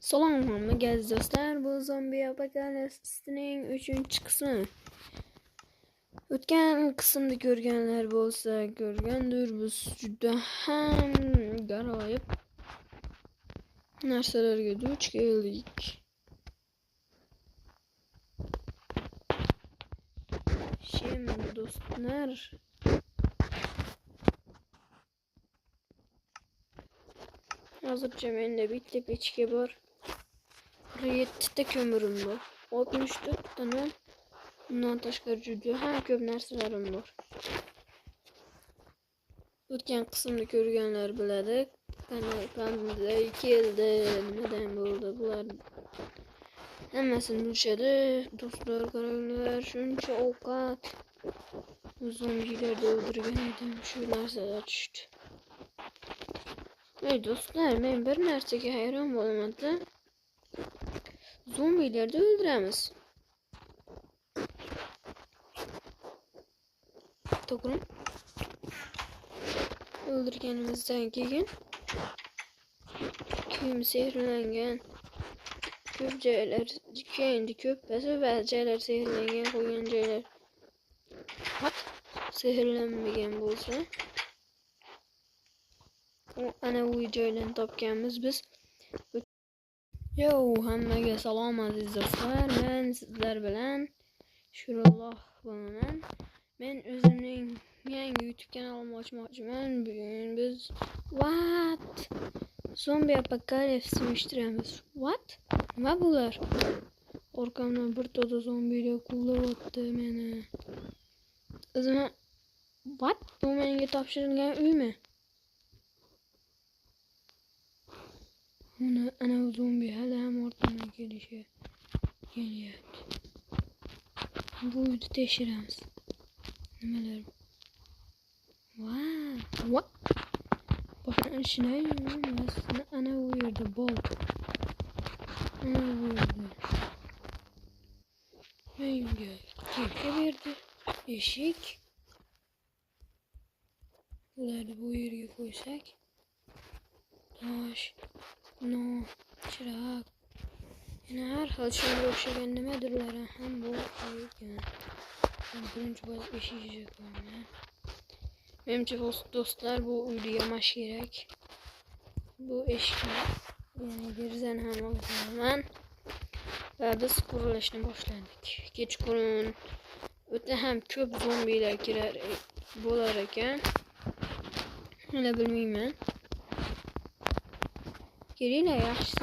Salom gez do'stlar, bu zombi apokalipsining 3-chi qismi. O'tgan qismda ko'rganlar bo'lsa, ko'rgandir, biz juda ham garoyib narsalarga duch keldik. Şimdi do'stlar, hozircha menda bitta pechka bor. 7 ta ko'mirim bor. 64 ta non. Bundan tashqari juda ham ko'p narsalarim bor. O'tgan qismda ko'rganlar biladi. Qanday keldi, nimadan bo'ldi, bular hammasini bilishadi. Do'stlar, qaranglar, shuncha ovqat zombilarni o'ldirgan edim, shu narsalar tushdi. Ey do'stlar, men bir narsaga hayron bo'laman-da. Zombilarni o'ldiramiz. To'g'ri? O'ldirganimizdan keyin kiyim sehrlangan, ko'p joylar endi ko'ppasi, ba'zi joylar sehrlangan, qolgan joylar sehrlanmagan bo'lsa, ana u joylarni topganmiz biz. Yo, hammaga salom aziz do'stlar, men sizlar bilan Shurulloh bo'laman. Men o'zimning yangi YouTube kanalimni ochmoqchiman. Bugun biz Zombie apokalipsi uyushtiramiz. Nima bular? Orqamdan bir to'da zombilar quvlayapti meni. O'zim bu menga topshirilgan uymi? Ana zombi hali ham orqamdan kelyapti. Bu uyni tekshiramiz. Nimalar? Boshqa ishlaymi? Ana u yerda bol. Ana bu yerda. Menga kelka berdi. Eshik. Ularni bu yerga qo'ysak. Tosh, chiroq. Yana har xil shunga o'xshagan nimadirlar ham bor ekan. Birinchi bo'z eshik qo'yman. Menimcha do'stlar, bu uyni yamash kerak. Bu eshikni, ya'ni derazani ham olaman. Va biz qurilishni boshladik. Kechqurun o'ta ham ko'p zombilar bo'lar ekan. Mana bilmayman. Kelinglar, yaxshisi